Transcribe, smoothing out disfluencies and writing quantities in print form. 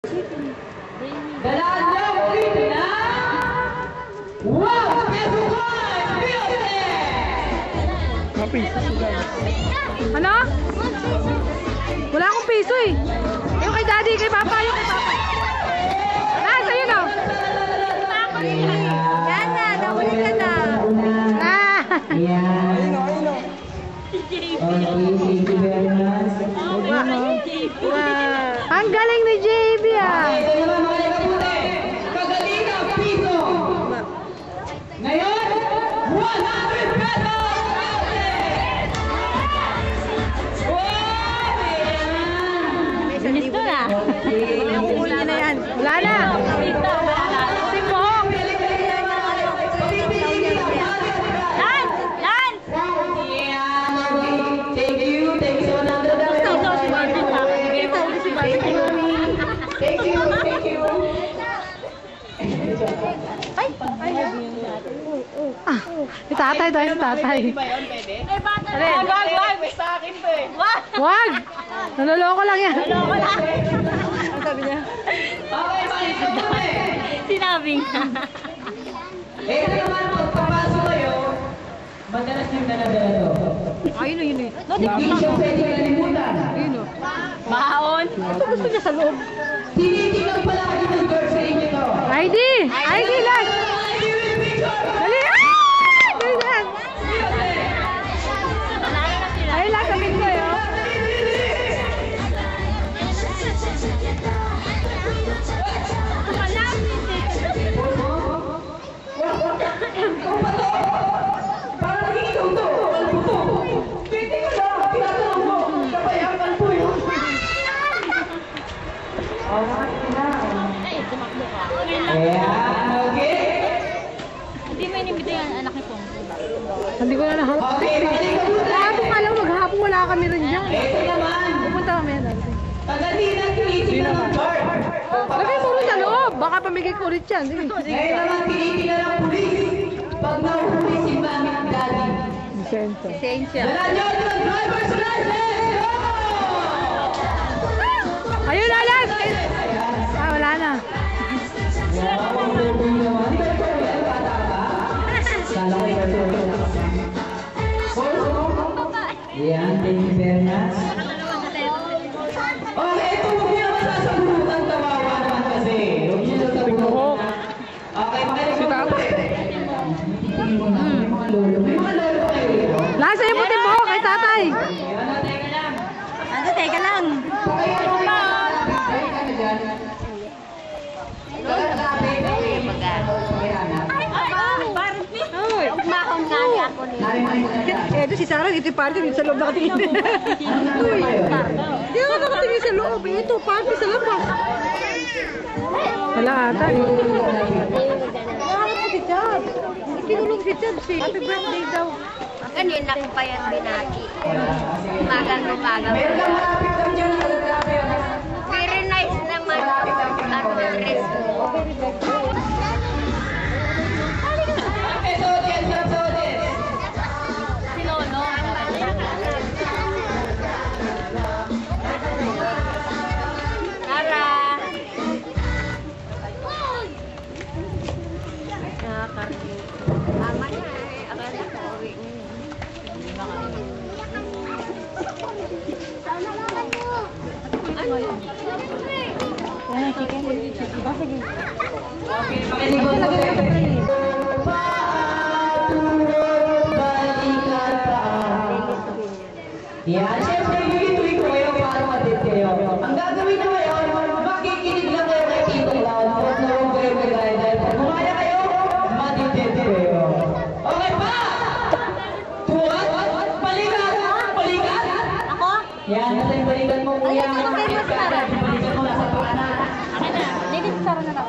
Dalaan niyo ulit na 1 peso coin! Ano? Wala akong piso eh. Yung kay daddy, kay papa, yung kay papa. Ah, sa'yo na. Yan na, nahuli ka na. Ah. Yan. Okay, thank you very much. Wow. Ang galing ni JB ah. Okay, ito naman mga kaputi. Kagaling ang piso. Ngayon, 100 pesos! Gusto na. Huli na yan. Wala na. Timbok. Lan! Lan! Thank you so much. Thank you. Ah, yung tatay daw, yung tatay. Wag, may sa akin to eh. Wag! Naloloko lang yan. Naloko lang. Ang sabi niya? Okay, balik ko po eh. Sinabi nga. Eh, ito naman magpapasok kayo. Madalas yung daladala to. Ayun o, yun o. Hindi siya pwede kalimutan. Ayun o. Baon. Ito gusto niya sa loob. Tinitingnan pala kayo ng girl sa inyo to. ID! ID lang! Dali! Ah! Dali lang! Ayun lang, kamit ko yun. Parang naging ikaw to. Ano to? Pwede ka na. Tinatanong mo. Kapayaman po yun. Ayan, okay. Hindi mo inibito yan, anak ni Pong. Hindi ko na nahanap. Okay, balik ko muna. Kahapon ka lang, maghapon wala kami rin dyan. Ito naman. Pupunta kami yan. Tagalina, tinitingnan ng guard. Lagay mo rin sa loob. Baka pamigay ko ulit yan. Sige. Ngayon naman tinitingnan ng pulis. Pag nahuli si mami at daddy. Lisensya. Lisensya. Dala nyo ng driver's license! Go! Ayun na lang! Ah, wala na. Wow, ang pogi naman. Di ba ikaw yung bata ka? Kala ko ikaw yung bata ka. Yan, thank you very much. Okay, ito huwag niyo naman sasabunutan. Kawawa naman kasi. Huwag niyo sasabunutan. Okay, makinig mo po. Titingin mo na. May mga lolo. May mga lolo kayo dito. Nasa iyo puti mo, kay tatay. Ano, teka lang. Ano, teka lang. Okay, ano ba? Okay, ano dyan? Ay, Umahon nga niya ako niya. eh, ito si Sarah, ito yung party, dito sa loob nakatingin. Uy, hindi ako nakatingin sa loob. Eh, ito, party sa labas. Wala ata. Wala si Chad. Ikinulong si Chad, si happy birthday daw. Kanina ko pa yan binaki. Umagang. Very nice naman. Ano, dress mo. Si Lolo. Tara. Nakakarni. Tama niya eh. Akala ko uwi niya. Ano yun? Yan, syempre ituloy ko kayo para matid kayo. Ang gagawin na ngayon, makikinig lang kayo kay Tito Clown. Huwag na huwag kayo mag-ride dahil pag kumaya kayo, matitid kayo. Okay pa! Tuwag, balikan! Balikan! Ako? Yan, nasa yung balikan mo kuya. Ay, ito, okay, mas sarap. Balikan mo, nasa paanan. Akin na. Ladies, Sarah na lang.